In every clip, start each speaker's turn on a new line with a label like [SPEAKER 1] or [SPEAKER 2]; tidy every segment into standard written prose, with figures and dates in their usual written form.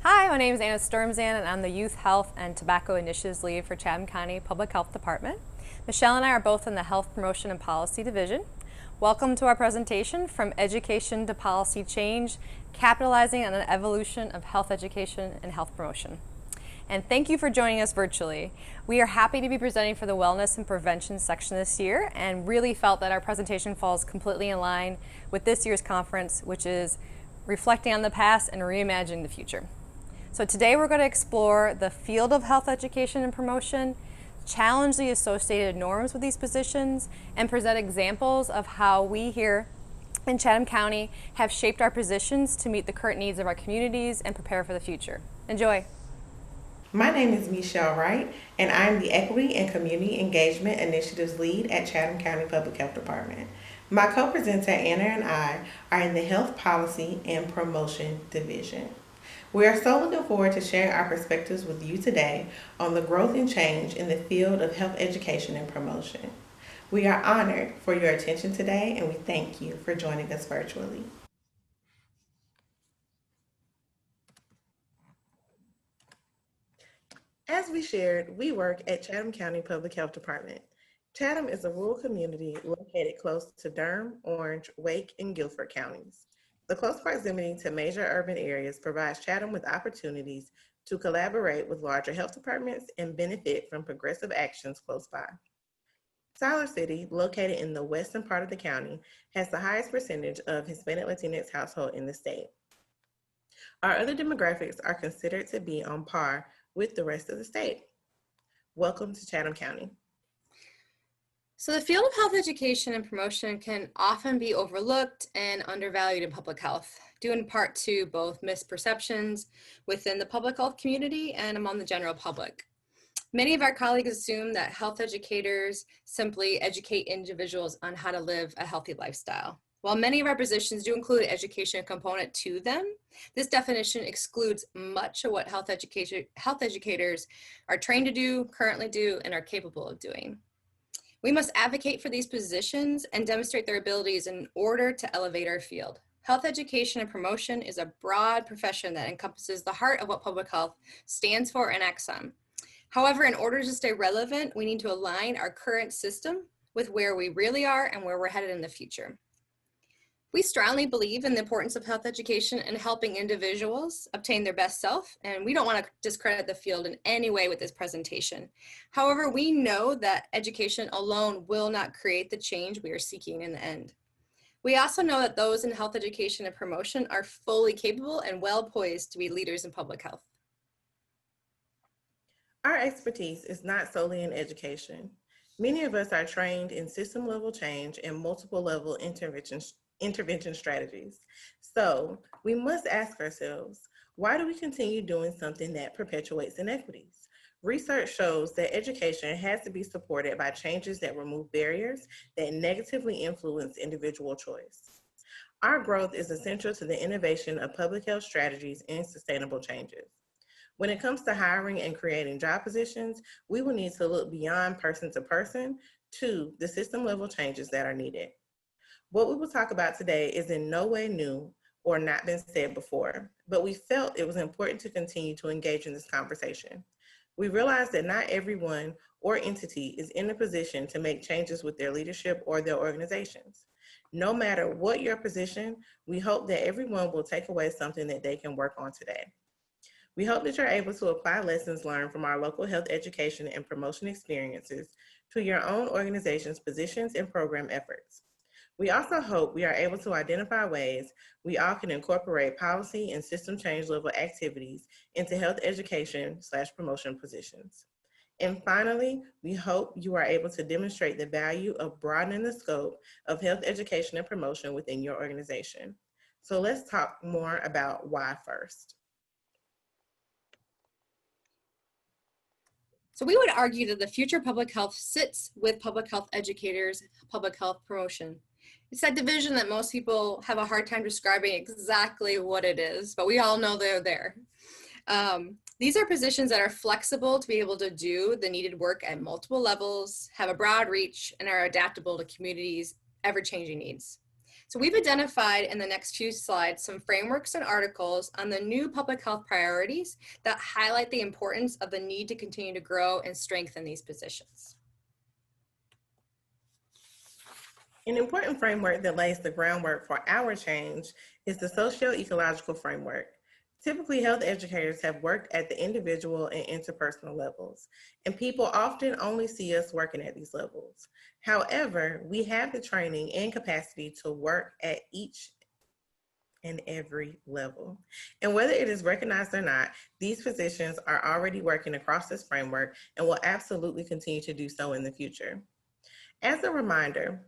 [SPEAKER 1] Hi, my name is Anna Stormzand, and I'm the Youth Health and Tobacco Initiatives Lead for Chatham County Public Health Department. Michelle and I are both in the Health Promotion and Policy Division. Welcome to our presentation, From Education to Policy Change, Capitalizing on an Evolution of Health Education and Health Promotion. And thank you for joining us virtually. We are happy to be presenting for the Wellness and Prevention section this year, and really felt that our presentation falls completely in line with this year's conference, which is reflecting on the past and reimagining the future. So today we're going to explore the field of health education and promotion, challenge the associated norms with these positions, and present examples of how we here in Chatham County have shaped our positions to meet the current needs of our communities and prepare for the future. Enjoy.
[SPEAKER 2] My name is Michelle Wright, and I'm the Equity and Community Engagement Initiatives Lead at Chatham County Public Health Department. My co-presenter Anna and I are in the Health Policy and Promotion Division. We are so looking forward to sharing our perspectives with you today on the growth and change in the field of health education and promotion. We are honored for your attention today, and we thank you for joining us virtually. As we shared, we work at Chatham County Public Health Department. Chatham is a rural community located close to Durham, Orange, Wake, and Guilford counties. The close proximity to major urban areas provides Chatham with opportunities to collaborate with larger health departments and benefit from progressive actions close by. Siler City, located in the western part of the county, has the highest percentage of Hispanic Latinx households in the state. Our other demographics are considered to be on par with the rest of the state. Welcome to Chatham County.
[SPEAKER 1] So the field of health education and promotion can often be overlooked and undervalued in public health, due in part to both misperceptions within the public health community and among the general public. Many of our colleagues assume that health educators simply educate individuals on how to live a healthy lifestyle. While many of our positions do include an education component to them, this definition excludes much of what health educators are trained to do, currently do, and are capable of doing. We must advocate for these positions and demonstrate their abilities in order to elevate our field. Health education and promotion is a broad profession that encompasses the heart of what public health stands for and acts on. However, in order to stay relevant, we need to align our current system with where we really are and where we're headed in the future. We strongly believe in the importance of health education and helping individuals obtain their best self, and we don't want to discredit the field in any way with this presentation. However, we know that education alone will not create the change we are seeking in the end. We also know that those in health education and promotion are fully capable and well poised to be leaders in public health.
[SPEAKER 2] Our expertise is not solely in education. Many of us are trained in system level change and multiple level intervention strategies. So we must ask ourselves, why do we continue doing something that perpetuates inequities? Research shows that education has to be supported by changes that remove barriers that negatively influence individual choice. Our growth is essential to the innovation of public health strategies and sustainable changes. When it comes to hiring and creating job positions, we will need to look beyond person to person to the system level changes that are needed. What we will talk about today is in no way new or not been said before, but we felt it was important to continue to engage in this conversation. We realize that not everyone or entity is in a position to make changes with their leadership or their organizations. No matter what your position, we hope that everyone will take away something that they can work on today. We hope that you're able to apply lessons learned from our local health education and promotion experiences to your own organization's positions and program efforts. We also hope we are able to identify ways we all can incorporate policy and system change level activities into health education/promotion positions. And finally, we hope you are able to demonstrate the value of broadening the scope of health education and promotion within your organization. So let's talk more about why first.
[SPEAKER 1] So we would argue that the future of public health sits with public health educators, public health promotion. It's that division that most people have a hard time describing exactly what it is, but we all know they're there. These are positions that are flexible to be able to do the needed work at multiple levels, have a broad reach, and are adaptable to communities' ever-changing needs. So we've identified in the next few slides some frameworks and articles on the new public health priorities that highlight the importance of the need to continue to grow and strengthen these positions.
[SPEAKER 2] An important framework that lays the groundwork for our change is the socio-ecological framework. Typically, health educators have worked at the individual and interpersonal levels, and people often only see us working at these levels. However, we have the training and capacity to work at each and every level. And whether it is recognized or not, these physicians are already working across this framework and will absolutely continue to do so in the future. As a reminder,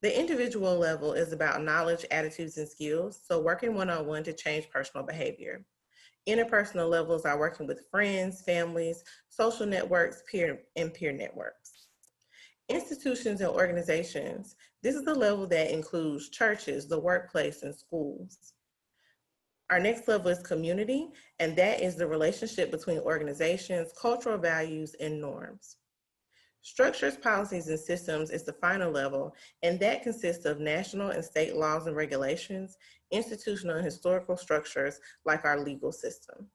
[SPEAKER 2] the individual level is about knowledge, attitudes, and skills, so working one-on-one to change personal behavior. Interpersonal levels are working with friends, families, social networks, peer networks. Institutions and organizations, this is the level that includes churches, the workplace, and schools. Our next level is community, and that is the relationship between organizations, cultural values, and norms. Structures, policies, and systems is the final level, and that consists of national and state laws and regulations, institutional and historical structures like our legal system.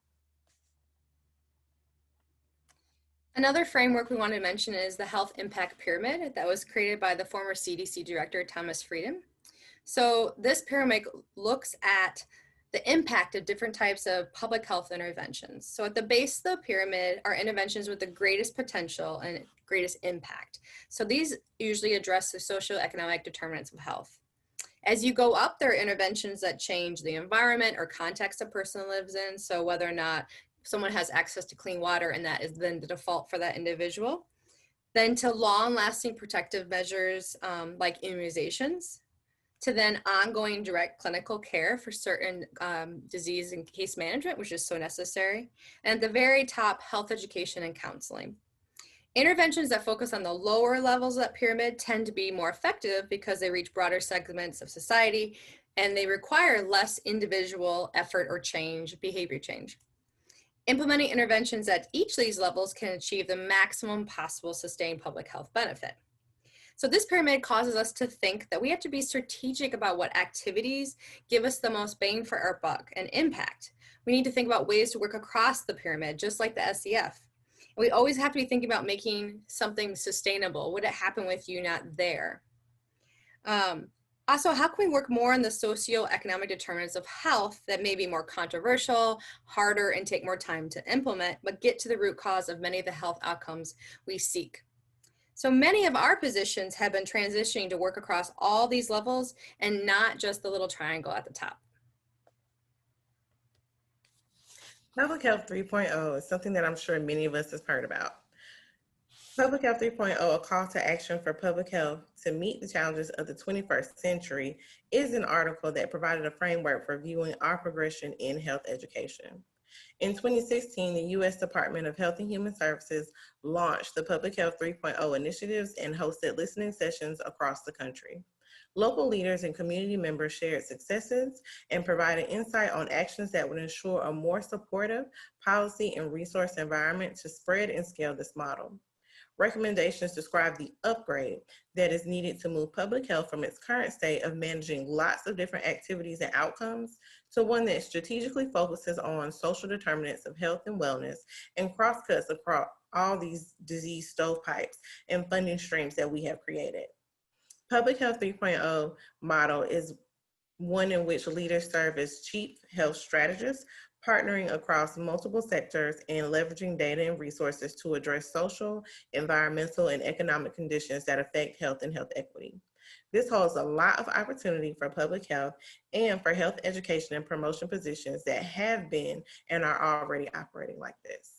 [SPEAKER 1] Another framework we want to mention is the Health Impact Pyramid that was created by the former CDC Director, Thomas Frieden. So this pyramid looks at the impact of different types of public health interventions. So at the base of the pyramid are interventions with the greatest potential and greatest impact. So these usually address the socioeconomic determinants of health. As you go up, there are interventions that change the environment or context a person lives in. So whether or not someone has access to clean water, and that is then the default for that individual. Then to long-lasting protective measures like immunizations, to then ongoing direct clinical care for certain disease and case management, which is so necessary. And at the very top, health education and counseling. Interventions that focus on the lower levels of that pyramid tend to be more effective because they reach broader segments of society and they require less individual effort or behavior change. Implementing interventions at each of these levels can achieve the maximum possible sustained public health benefit. So this pyramid causes us to think that we have to be strategic about what activities give us the most bang for our buck and impact. We need to think about ways to work across the pyramid, just like the SEF. We always have to be thinking about making something sustainable. Would it happen with you not there? Also, how can we work more on the socioeconomic determinants of health that may be more controversial, harder, and take more time to implement, but get to the root cause of many of the health outcomes we seek? So many of our positions have been transitioning to work across all these levels and not just the little triangle at the top.
[SPEAKER 2] Public Health 3.0 is something that I'm sure many of us have heard about. Public Health 3.0, a call to action for public health to meet the challenges of the 21st century, is an article that provided a framework for viewing our progression in health education. In 2016, the U.S. Department of Health and Human Services launched the Public Health 3.0 initiatives and hosted listening sessions across the country. Local leaders and community members shared successes and provided insight on actions that would ensure a more supportive policy and resource environment to spread and scale this model. Recommendations describe the upgrade that is needed to move public health from its current state of managing lots of different activities and outcomes to one that strategically focuses on social determinants of health and wellness and crosscuts across all these disease stovepipes and funding streams that we have created. Public Health 3.0 model is one in which leaders serve as chief health strategists, partnering across multiple sectors and leveraging data and resources to address social, environmental, and economic conditions that affect health and health equity. This holds a lot of opportunity for public health and for health education and promotion positions that have been and are already operating like this.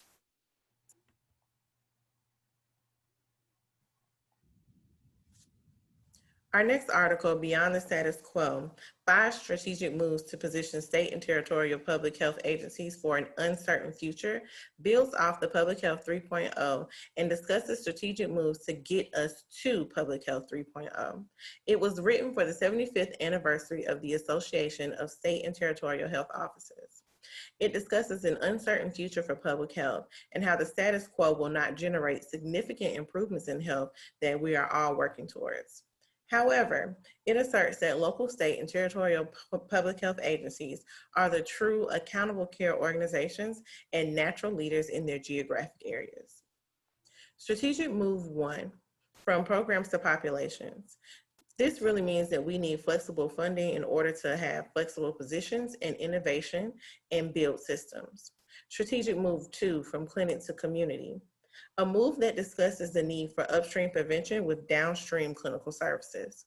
[SPEAKER 2] Our next article, Beyond the Status Quo, 5 Strategic Moves to Position State and Territorial Public Health Agencies for an Uncertain Future, builds off the Public Health 3.0 and discusses strategic moves to get us to Public Health 3.0. It was written for the 75th anniversary of the Association of State and Territorial Health Offices. It discusses an uncertain future for public health and how the status quo will not generate significant improvements in health that we are all working towards. However, it asserts that local, state, and territorial public health agencies are the true accountable care organizations and natural leaders in their geographic areas. Strategic move 1, from programs to populations. This really means that we need flexible funding in order to have flexible positions and innovation and build systems. Strategic move 2, from clinic to community. A move that discusses the need for upstream prevention with downstream clinical services.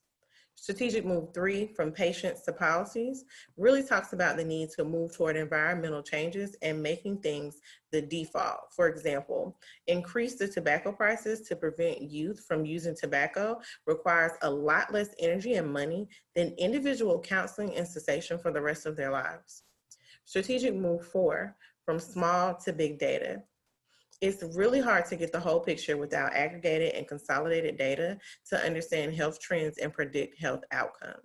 [SPEAKER 2] Strategic move 3, from patients to policies, really talks about the need to move toward environmental changes and making things the default. For example, increase the tobacco prices to prevent youth from using tobacco requires a lot less energy and money than individual counseling and cessation for the rest of their lives. Strategic move 4, from small to big data. It's really hard to get the whole picture without aggregated and consolidated data to understand health trends and predict health outcomes.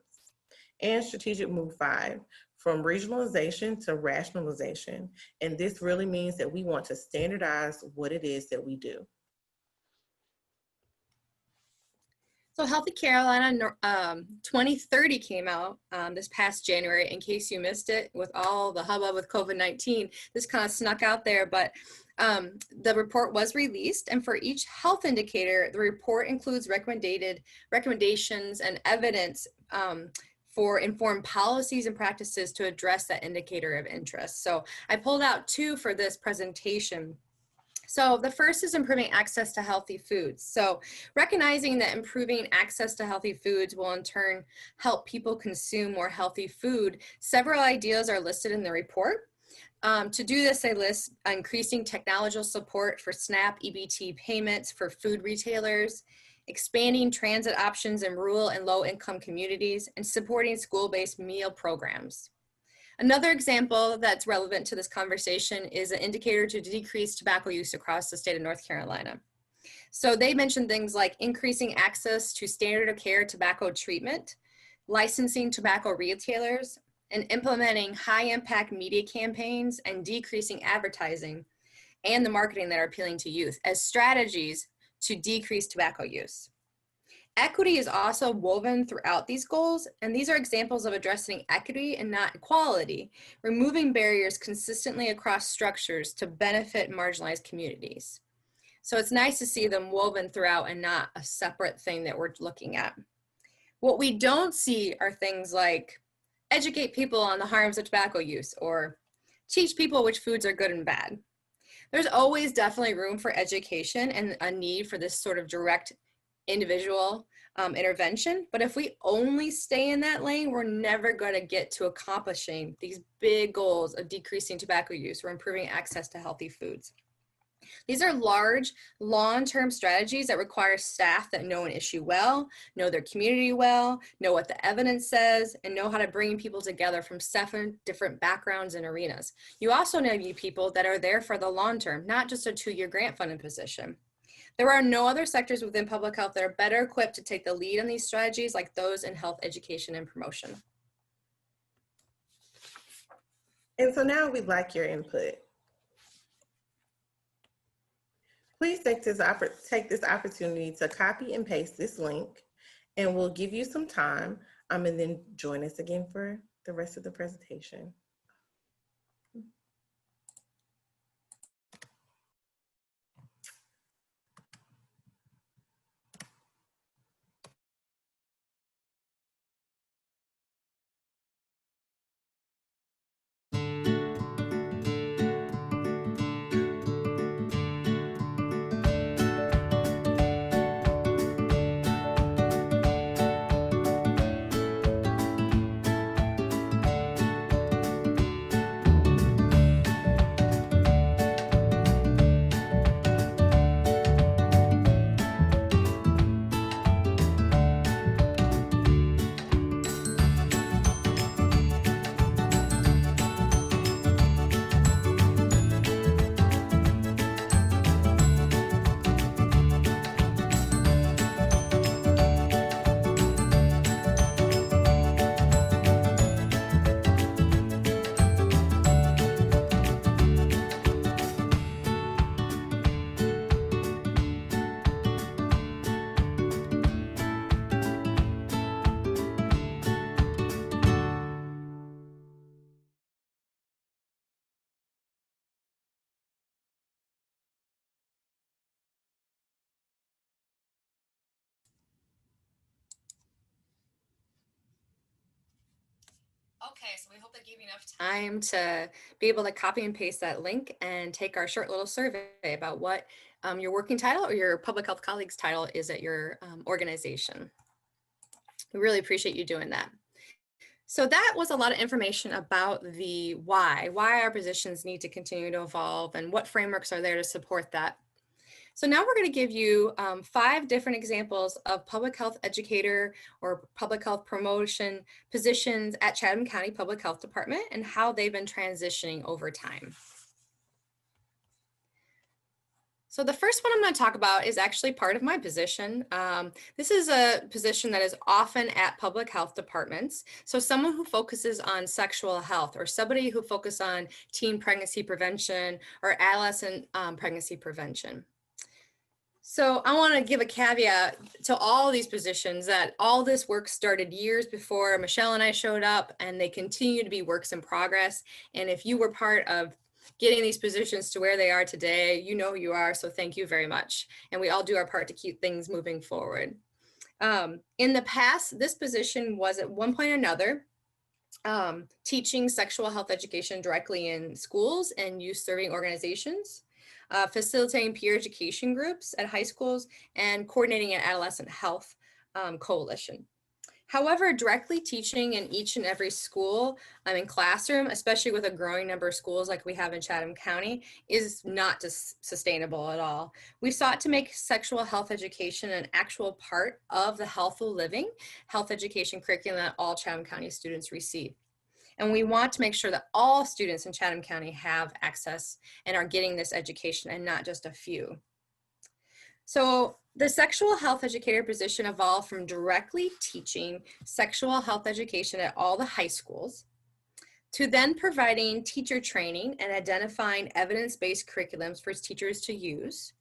[SPEAKER 2] And strategic move 5, from regionalization to rationalization. And this really means that we want to standardize what it is that we do.
[SPEAKER 1] So Healthy Carolina 2030 came out this past January. In case you missed it, with all the hubbub with COVID-19, this kind of snuck out there, but the report was released, and for each health indicator, the report includes recommendations and evidence for informed policies and practices to address that indicator of interest. So I pulled out 2 for this presentation. So the first is improving access to healthy foods. So recognizing that improving access to healthy foods will in turn help people consume more healthy food, several ideas are listed in the report. To do this, they list increasing technological support for SNAP EBT payments for food retailers, expanding transit options in rural and low-income communities, and supporting school-based meal programs. Another example that's relevant to this conversation is an indicator to decrease tobacco use across the state of North Carolina. So they mentioned things like increasing access to standard of care tobacco treatment, licensing tobacco retailers, and implementing high impact media campaigns and decreasing advertising and the marketing that are appealing to youth as strategies to decrease tobacco use. Equity is also woven throughout these goals, and these are examples of addressing equity and not equality, removing barriers consistently across structures to benefit marginalized communities. So it's nice to see them woven throughout and not a separate thing that we're looking at. What we don't see are things like educate people on the harms of tobacco use or teach people which foods are good and bad. There's always definitely room for education and a need for this sort of direct individual intervention. But if we only stay in that lane, we're never going to get to accomplishing these big goals of decreasing tobacco use or improving access to healthy foods. These are large, long-term strategies that require staff that know an issue well, know their community well, know what the evidence says, and know how to bring people together from 7 different backgrounds and arenas. You also need people that are there for the long term, not just a 2-year grant funded position. There are no other sectors within public health that are better equipped to take the lead on these strategies like those in health education and promotion.
[SPEAKER 2] And so now we'd like your input. Please take this opportunity to copy and paste this link, and we'll give you some time and then join us again for the rest of the presentation.
[SPEAKER 1] Okay, so we hope that gave you enough time to be able to copy and paste that link and take our short little survey about what your working title or your public health colleague's title is at your organization. We really appreciate you doing that. So that was a lot of information about the why our positions need to continue to evolve and what frameworks are there to support that. So now we're going to give you 5 different examples of public health educator or public health promotion positions at Chatham County Public Health Department and how they've been transitioning over time. So the first one I'm going to talk about is actually part of my position. This is a position that is often at public health departments. So someone who focuses on sexual health or somebody who focuses on teen pregnancy prevention or adolescent pregnancy prevention. So I want to give a caveat to all these positions that all this work started years before Michelle and I showed up, and they continue to be works in progress. And if you were part of getting these positions to where they are today, you know who you are, so thank you very much. And we all do our part to keep things moving forward. In the past, this position was at one point or another teaching sexual health education directly in schools and youth serving organizations, facilitating peer education groups at high schools, and coordinating an adolescent health coalition. However, directly teaching in each and every school in classroom, especially with a growing number of schools like we have in Chatham County, is not sustainable at all. We sought to make sexual health education an actual part of the healthful living health education curriculum that all Chatham County students receive. And we want to make sure that all students in Chatham County have access and are getting this education and not just a few. So the sexual health educator position evolved from directly teaching sexual health education at all the high schools to then providing teacher training and identifying evidence-based curriculums for teachers to use.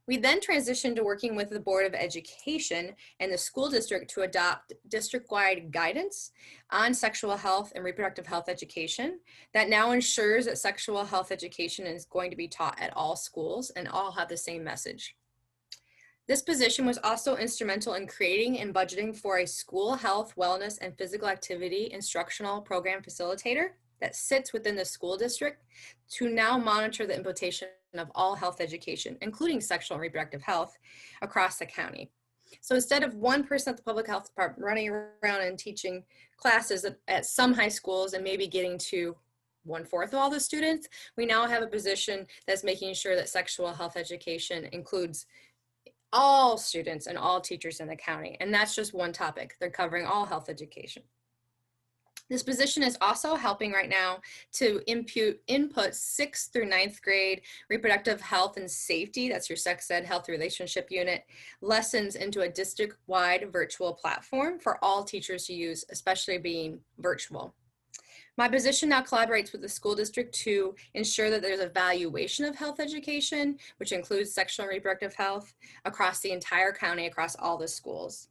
[SPEAKER 1] We then transitioned to working with the Board of Education and the school district to adopt district-wide guidance on sexual health and reproductive health education that now ensures that sexual health education is going to be taught at all schools and all have the same message. This position was also instrumental in creating and budgeting for a school health, wellness, and physical activity instructional program facilitator that sits within the school district to now monitor the implementation of all health education, including sexual and reproductive health, across the county. So instead of one person at the public health department running around and teaching classes at some high schools and maybe getting to 1/4 of all the students, we now have a position that's making sure that sexual health education includes all students and all teachers in the county. And that's just one topic. They're covering all health education. This position is also helping right now to input 6th through 9th grade reproductive health and safety, that's your sex ed health relationship unit, lessons into a district-wide virtual platform for all teachers to use, especially being virtual. My position now collaborates with the school district to ensure that there's evaluation of health education, which includes sexual and reproductive health, across the entire county, across all the schools.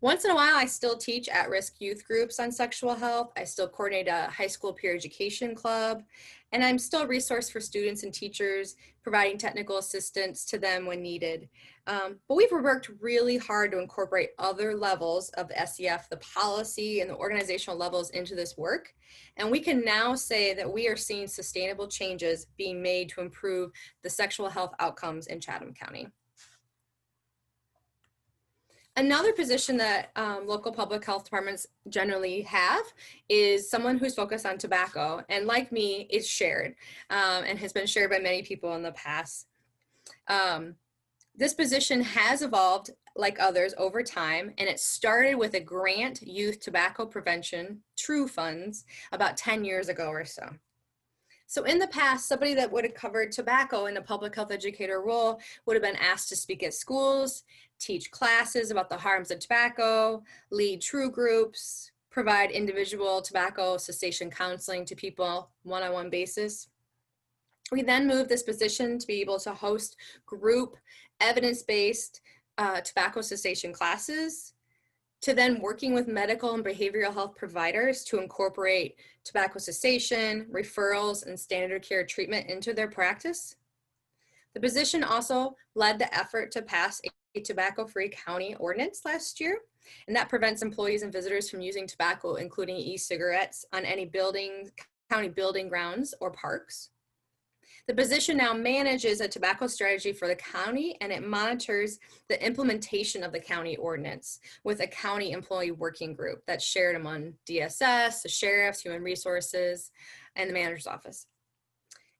[SPEAKER 1] Once in a while, I still teach at-risk youth groups on sexual health. I still coordinate a high school peer education club, and I'm still a resource for students and teachers, providing technical assistance to them when needed. But we've worked really hard to incorporate other levels of the SEF, the policy and the organizational levels into this work. And we can now say that we are seeing sustainable changes being made to improve the sexual health outcomes in Chatham County. Another position that local public health departments generally have is someone who's focused on tobacco, and like me, is shared and has been shared by many people in the past. This position has evolved like others over time, and it started with a grant youth tobacco prevention, TRUE funds, about 10 years ago or so. So in the past, somebody that would have covered tobacco in a public health educator role would have been asked to speak at schools, teach classes about the harms of tobacco, lead TRUE groups, provide individual tobacco cessation counseling to people one-on-one basis. We then moved this position to be able to host group evidence-based tobacco cessation classes, to then working with medical and behavioral health providers to incorporate tobacco cessation, referrals, and standard care treatment into their practice. The position also led the effort to pass tobacco-free county ordinance last year, and that prevents employees and visitors from using tobacco, including e-cigarettes, on any county building grounds or parks. The position now manages a tobacco strategy for the county, and it monitors the implementation of the county ordinance with a county employee working group that's shared among DSS, the sheriffs, human resources, and the manager's office.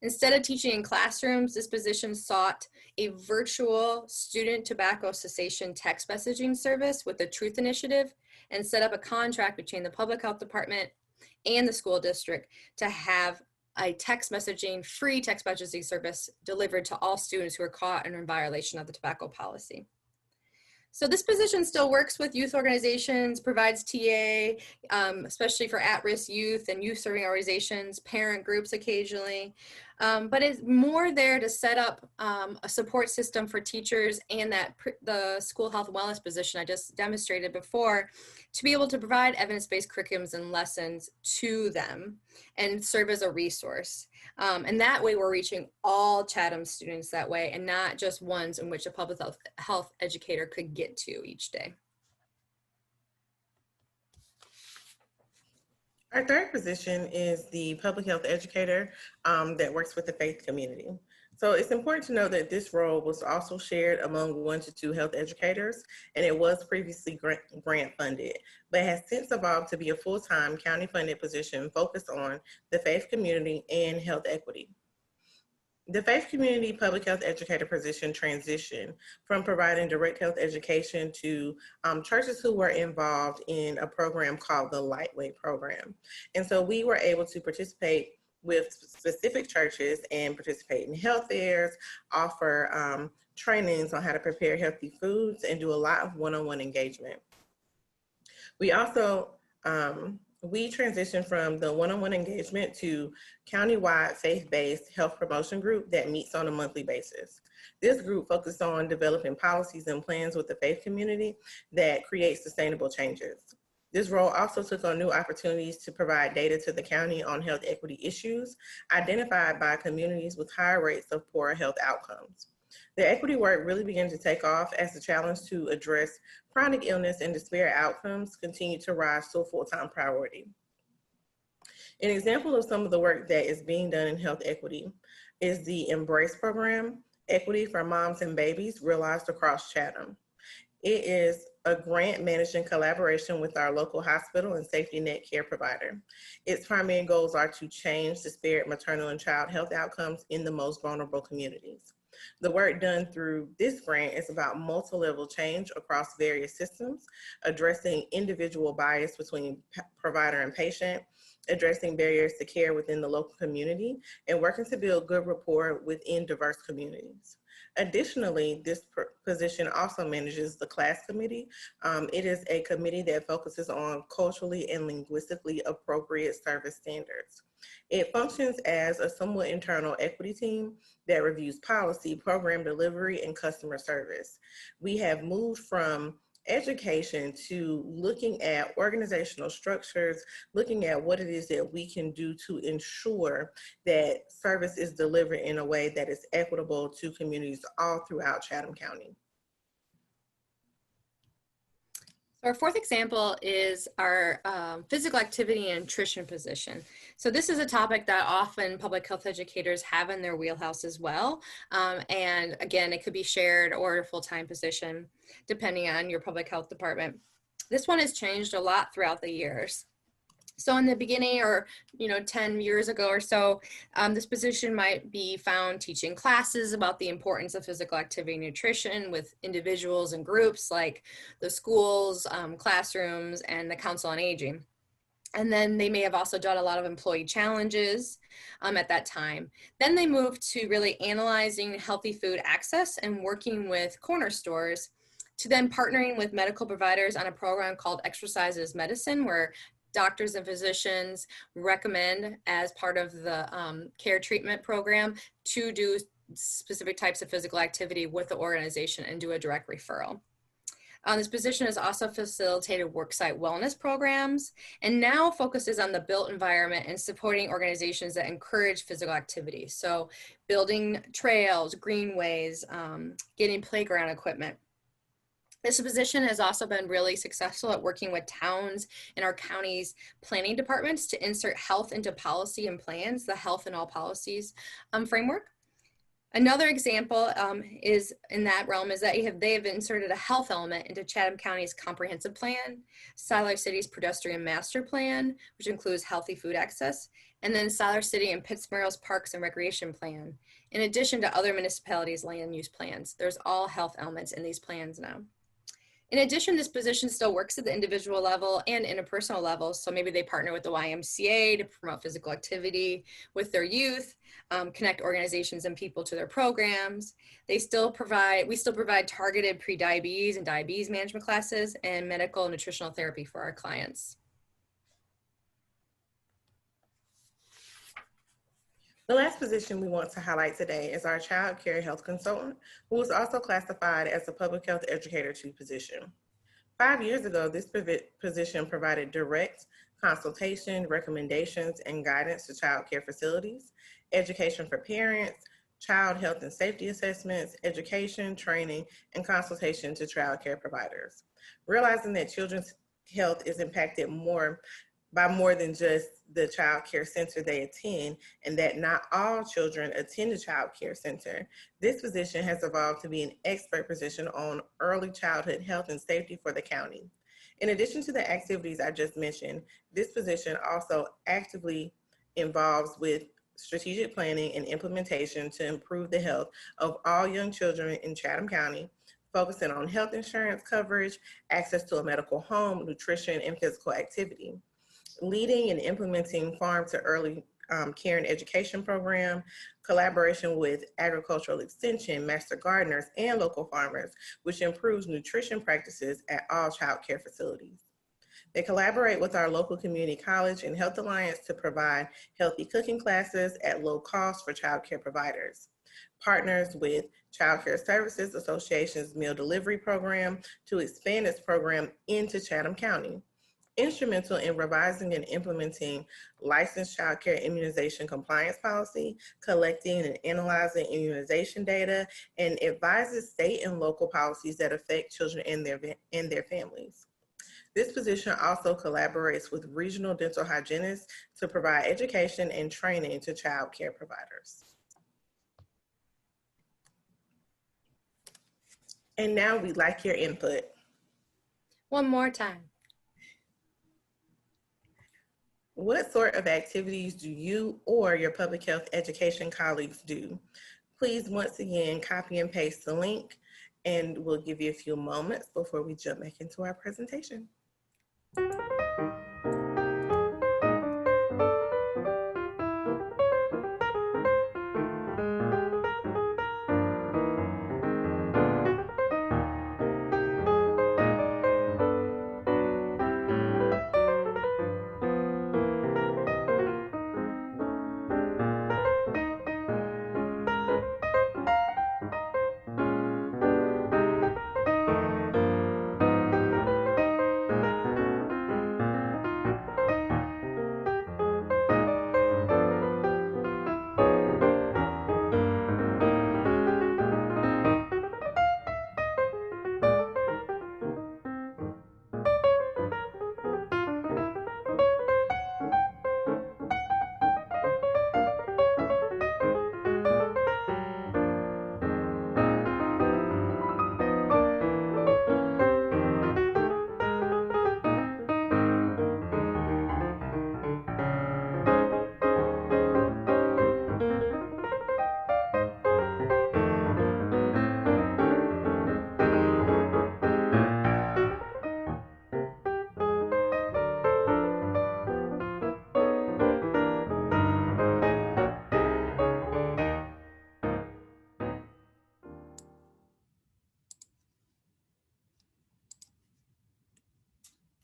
[SPEAKER 1] Instead of teaching in classrooms, this position sought a virtual student tobacco cessation text messaging service with the Truth Initiative and set up a contract between the public health department and the school district to have a free text messaging service delivered to all students who are caught in violation of the tobacco policy. So this position still works with youth organizations, provides TA, especially for at-risk youth and youth serving organizations, parent groups occasionally, but it's more there to set up a support system for teachers and the school health and wellness position I just demonstrated before to be able to provide evidence-based curriculums and lessons to them and serve as a resource. And that way we're reaching all Chatham students that way and not just ones in which a public health educator could get to each day.
[SPEAKER 2] Our third position is the public health educator that works with the faith community. So it's important to know that this role was also shared among 1 to 2 health educators, and it was previously grant funded, but has since evolved to be a full-time county funded position focused on the faith community and health equity. The faith community public health educator position transitioned from providing direct health education to churches who were involved in a program called the Lightweight program. And so we were able to participate with specific churches and participate in health fairs, offer trainings on how to prepare healthy foods, and do a lot of one-on-one engagement. We also we transitioned from the one-on-one engagement to countywide faith-based health promotion group that meets on a monthly basis. This group focused on developing policies and plans with the faith community that create sustainable changes. This role also took on new opportunities to provide data to the county on health equity issues identified by communities with higher rates of poor health outcomes. The equity work really began to take off as the challenge to address chronic illness and disparate outcomes continued to rise to a full-time priority. An example of some of the work that is being done in health equity is the Embrace program, Equity for Moms and Babies, realized across Chatham. It is a grant managed in collaboration with our local hospital and safety net care provider. Its primary goals are to change disparate maternal and child health outcomes in the most vulnerable communities. The work done through this grant is about multi-level change across various systems, addressing individual bias between provider and patient, addressing barriers to care within the local community, and working to build good rapport within diverse communities. Additionally, this position also manages the class committee. It is a committee that focuses on culturally and linguistically appropriate service standards. It functions as a somewhat internal equity team that reviews policy, program delivery, and customer service. We have moved from education to looking at organizational structures, looking at what it is that we can do to ensure that service is delivered in a way that is equitable to communities all throughout Chatham County.
[SPEAKER 1] So our fourth example is our physical activity and nutrition position. So this is a topic that often public health educators have in their wheelhouse as well. And again, it could be shared or a full-time position, depending on your public health department. This one has changed a lot throughout the years. So in the beginning, or 10 years ago or so, this position might be found teaching classes about the importance of physical activity and nutrition with individuals and groups like the schools, classrooms, and the Council on Aging. And then they may have also done a lot of employee challenges at that time. Then they moved to really analyzing healthy food access and working with corner stores, to then partnering with medical providers on a program called Exercise is Medicine, where doctors and physicians recommend as part of the care treatment program to do specific types of physical activity with the organization and do a direct referral. This position has also facilitated worksite wellness programs and now focuses on the built environment and supporting organizations that encourage physical activity. So building trails, greenways, getting playground equipment. This position has also been really successful at working with towns and our county's planning departments to insert health into policy and plans, the health in all policies framework. Another example is in that realm is that they have inserted a health element into Chatham County's comprehensive plan, Siler City's pedestrian master plan, which includes healthy food access, and then Siler City and Pittsburgh's parks and recreation plan, in addition to other municipalities' land use plans. There's all health elements in these plans now. In addition, this position still works at the individual level and interpersonal level. So maybe they partner with the YMCA to promote physical activity with their youth, connect organizations and people to their programs. We still provide targeted pre-diabetes and diabetes management classes and medical and nutritional therapy for our clients.
[SPEAKER 2] The last position we want to highlight today is our child care health consultant, who is also classified as a public health educator 2 position. 5 years ago, this position provided direct consultation, recommendations, and guidance to child care facilities, education for parents, child health and safety assessments, education, training, and consultation to child care providers. Realizing that children's health is impacted by more than just the child care center they attend, and that not all children attend a child care center, this position has evolved to be an expert position on early childhood health and safety for the county. In addition to the activities I just mentioned, this position also actively involves with strategic planning and implementation to improve the health of all young children in Chatham County, focusing on health insurance coverage, access to a medical home, nutrition, and physical activity. Leading and implementing farm to early care and education program, collaboration with agricultural extension, master gardeners, and local farmers, which improves nutrition practices at all child care facilities. They collaborate with our local community college and health alliance to provide healthy cooking classes at low cost for child care providers. Partners with Child Care Services Association's meal delivery program to expand its program into Chatham County. Instrumental in revising and implementing licensed child care immunization compliance policy, collecting and analyzing immunization data, and advises state and local policies that affect children and their families. This position also collaborates with regional dental hygienists to provide education and training to child care providers. And now we'd like your input.
[SPEAKER 1] One more time.
[SPEAKER 2] What sort of activities do you or your public health education colleagues do? Please, once again, copy and paste the link, and we'll give you a few moments before we jump back into our presentation.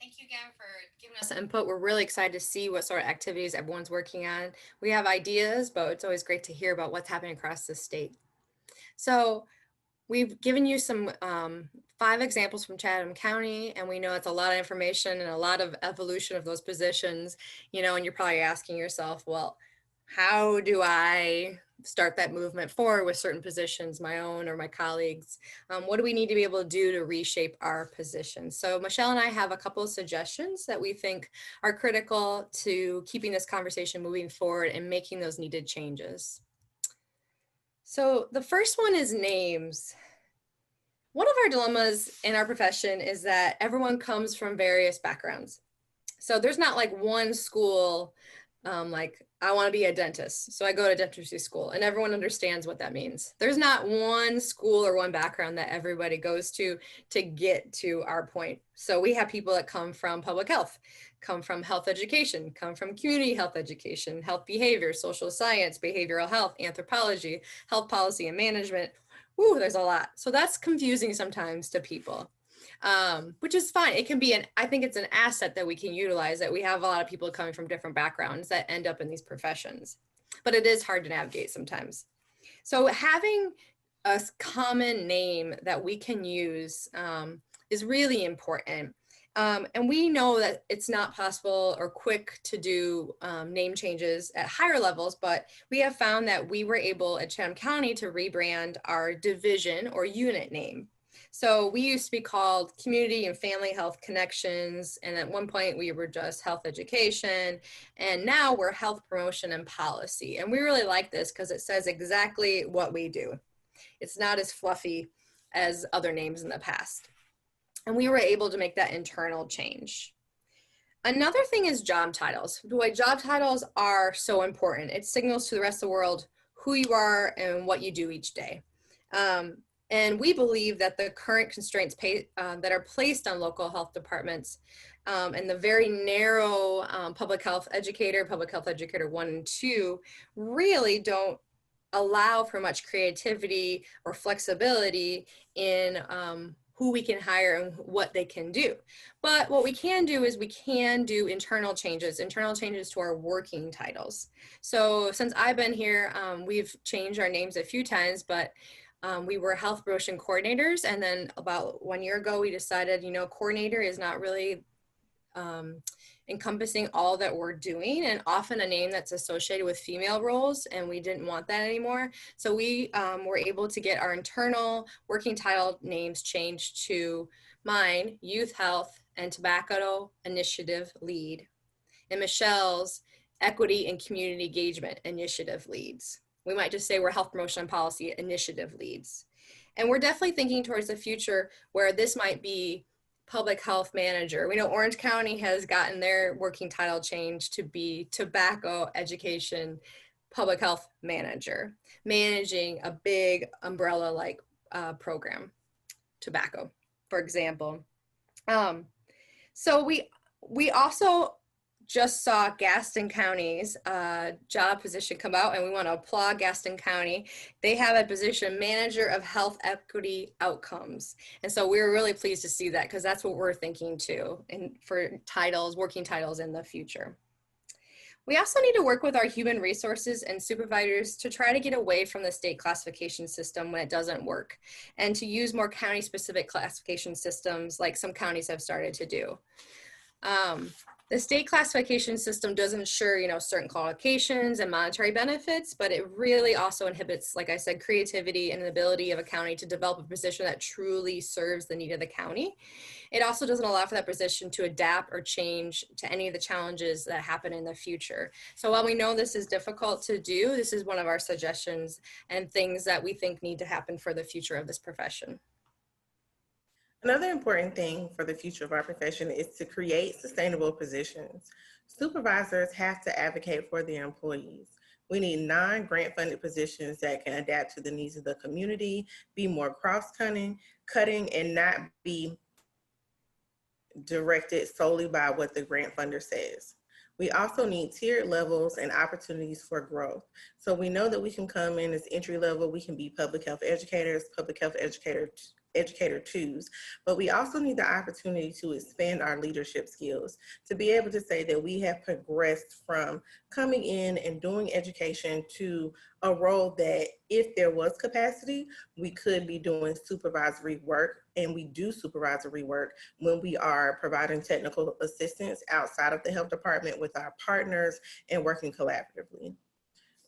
[SPEAKER 1] Thank you again for giving us input. We're really excited to see what sort of activities everyone's working on. We have ideas, but it's always great to hear about what's happening across the state. So we've given you some 5 examples from Chatham County, and we know it's a lot of information and a lot of evolution of those positions, and you're probably asking yourself, well, how do I start that movement forward with certain positions, my own or my colleagues? What do we need to be able to do to reshape our positions? So Michelle and I have a couple of suggestions that we think are critical to keeping this conversation moving forward and making those needed changes. So the first one is names. One of our dilemmas in our profession is that everyone comes from various backgrounds. So there's not like one school, like I want to be a dentist, so I go to dentistry school, and everyone understands what that means. There's not one school or one background that everybody goes to get to our point. So we have people that come from public health, come from health education, come from community health education, health behavior, social science, behavioral health, anthropology, health policy and management. Ooh, there's a lot. So that's confusing sometimes to people. Which is fine. It can be I think it's an asset that we can utilize, that we have a lot of people coming from different backgrounds that end up in these professions, but it is hard to navigate sometimes. So having a common name that we can use is really important. And we know that it's not possible or quick to do name changes at higher levels, but we have found that we were able at Chatham County to rebrand our division or unit name. So we used to be called Community and Family Health Connections, and at one point we were just Health Education, and now we're Health Promotion and Policy. And we really like this because it says exactly what we do. It's not as fluffy as other names in the past. And we were able to make that internal change. Another thing is job titles. Boy, job titles are so important. It signals to the rest of the world who you are and what you do each day. And we believe that the current constraints that are placed on local health departments and the very narrow public health educator 1 and 2 really don't allow for much creativity or flexibility in who we can hire and what they can do. But what we can do is we can do internal changes to our working titles. So since I've been here, we've changed our names a few times, but we were health promotion coordinators. And then about 1 year ago, we decided, coordinator is not really encompassing all that we're doing, and often a name that's associated with female roles, and we didn't want that anymore. So we were able to get our internal working title names changed to mine, Youth Health and Tobacco Initiative Lead, and Michelle's Equity and Community Engagement Initiative Leads. We might just say we're Health Promotion and Policy Initiative Leads. And we're definitely thinking towards the future where this might be Public Health Manager. We know Orange County has gotten their working title changed to be Tobacco Education Public Health Manager, managing a big umbrella-like program, tobacco, for example. So we also just saw Gaston County's job position come out, and we want to applaud Gaston County. They have a position, Manager of Health Equity Outcomes. And so we were really pleased to see that, because that's what we're thinking too, and for titles, working titles in the future. We also need to work with our human resources and supervisors to try to get away from the state classification system when it doesn't work, and to use more county-specific classification systems like some counties have started to do. The state classification system does ensure, certain qualifications and monetary benefits, but it really also inhibits, like I said, creativity and the ability of a county to develop a position that truly serves the need of the county. It also doesn't allow for that position to adapt or change to any of the challenges that happen in the future. So while we know this is difficult to do, this is one of our suggestions and things that we think need to happen for the future of this profession.
[SPEAKER 2] Another important thing for the future of our profession is to create sustainable positions. Supervisors have to advocate for their employees. We need non-grant funded positions that can adapt to the needs of the community, be more cross-cutting, and not be directed solely by what the grant funder says. We also need tiered levels and opportunities for growth. So we know that we can come in as entry level, we can be public health educators, public health educator 2s, but we also need the opportunity to expand our leadership skills, to be able to say that we have progressed from coming in and doing education to a role that if there was capacity, we could be doing supervisory work, and we do supervisory work when we are providing technical assistance outside of the health department with our partners and working collaboratively.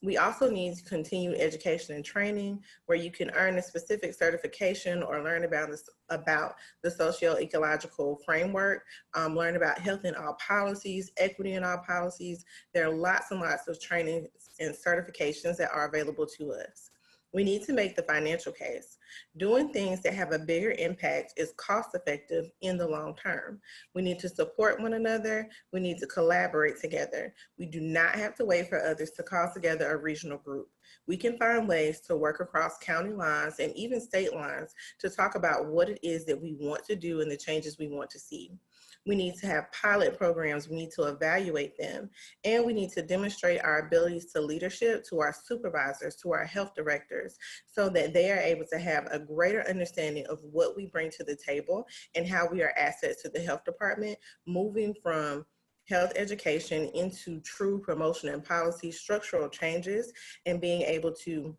[SPEAKER 2] We also need continued education and training where you can earn a specific certification or learn about the socio-ecological framework, learn about health in all policies, equity in all policies. There are lots and lots of training and certifications that are available to us. We need to make the financial case. Doing things that have a bigger impact is cost effective in the long term. We need to support one another. We need to collaborate together. We do not have to wait for others to call together a regional group. We can find ways to work across county lines and even state lines to talk about what it is that we want to do and the changes we want to see. We need to have pilot programs, we need to evaluate them, and we need to demonstrate our abilities to leadership to our supervisors, to our health directors, so that they are able to have a greater understanding of what we bring to the table and how we are assets to the health department, moving from health education into true promotion and policy structural changes and being able to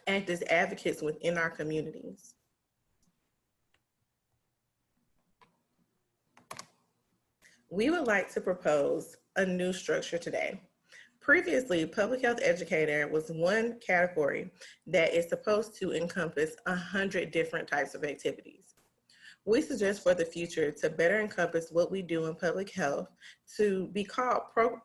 [SPEAKER 2] act as advocates within our communities. We would like to propose a new structure today. Previously, public health educator was one category that is supposed to encompass 100 different types of activities. We suggest for the future to better encompass what we do in public health to be called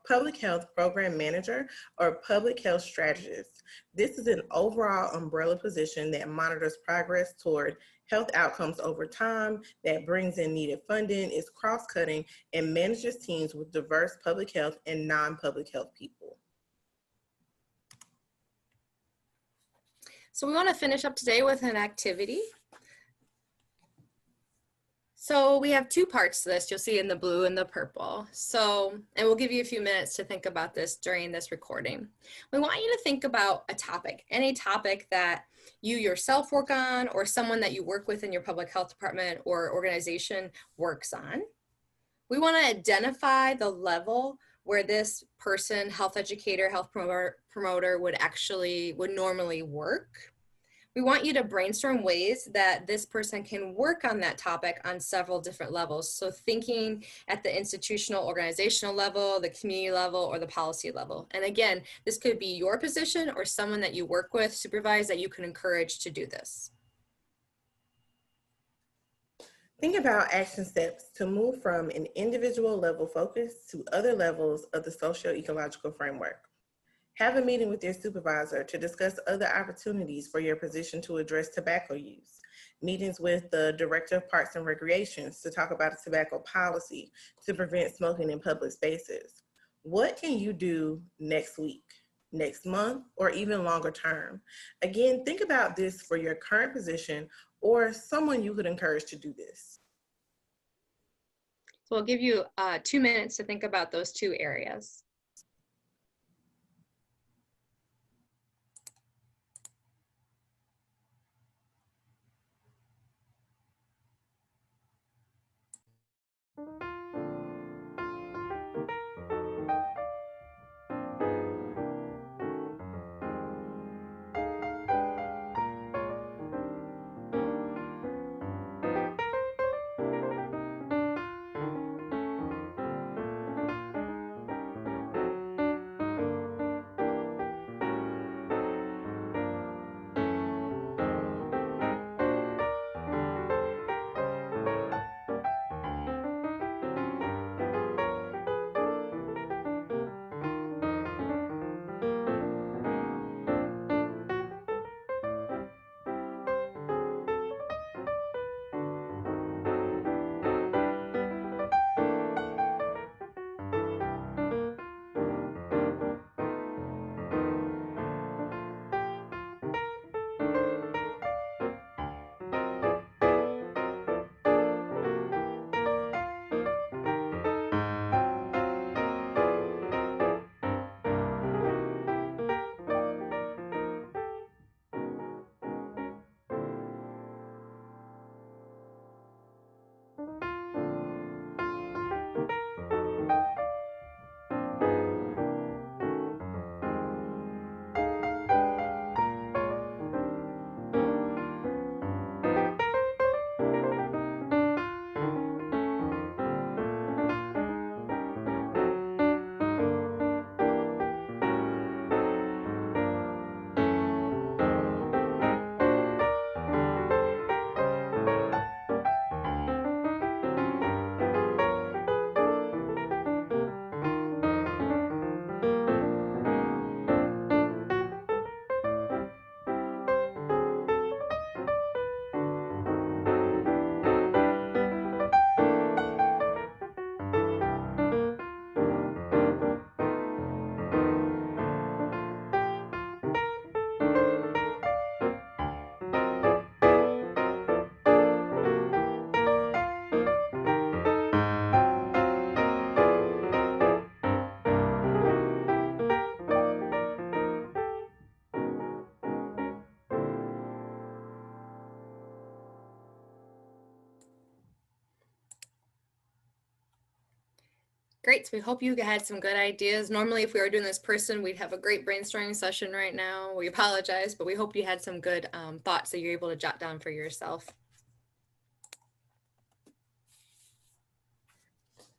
[SPEAKER 2] public health program manager or public health strategist. This is an overall umbrella position that monitors progress toward health outcomes over time, that brings in needed funding, is cross-cutting, and manages teams with diverse public health and non-public health people.
[SPEAKER 1] So we want to finish up today with an activity. So we have two parts to this, you'll see in the blue and the purple. And we'll give you a few minutes to think about this during this recording. We want you to think about a topic, any topic that you yourself work on or someone that you work with in your public health department or organization works on. We want to identify the level where this person, health educator, health promoter would normally work. We want you to brainstorm ways that this person can work on that topic on several different levels. So thinking at the institutional organizational level, the community level, or the policy level. And again, this could be your position or someone that you work with, supervise, that you can encourage to do this.
[SPEAKER 2] Think about action steps to move from an individual level focus to other levels of the socio-ecological framework. Have a meeting with your supervisor to discuss other opportunities for your position to address tobacco use. Meetings with the Director of Parks and Recreations to talk about a tobacco policy to prevent smoking in public spaces. What can you do next week, next month, or even longer term? Again, think about this for your current position or someone you could encourage to do this.
[SPEAKER 1] So we'll give you 2 minutes to think about those two areas. Great. So we hope you had some good ideas. Normally, if we were doing this person, we'd have a great brainstorming session right now. We apologize, but we hope you had some good thoughts that you're able to jot down for yourself.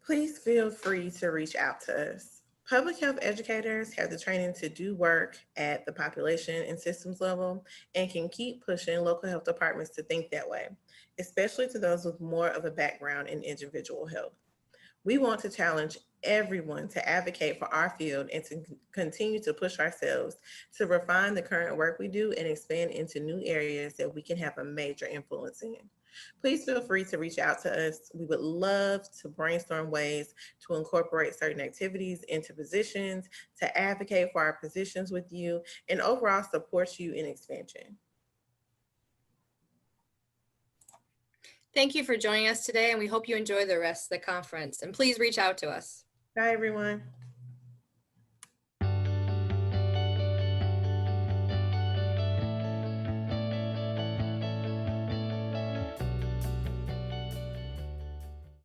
[SPEAKER 2] Please feel free to reach out to us. Public health educators have the training to do work at the population and systems level and can keep pushing local health departments to think that way, especially to those with more of a background in individual health. We want to challenge everyone to advocate for our field and to continue to push ourselves to refine the current work we do and expand into new areas that we can have a major influence in. Please feel free to reach out to us. We would love to brainstorm ways to incorporate certain activities into positions, to advocate for our positions with you, and overall support you in expansion.
[SPEAKER 1] Thank you for joining us today, and we hope you enjoy the rest of the conference. And please reach out to us.
[SPEAKER 2] Bye, everyone.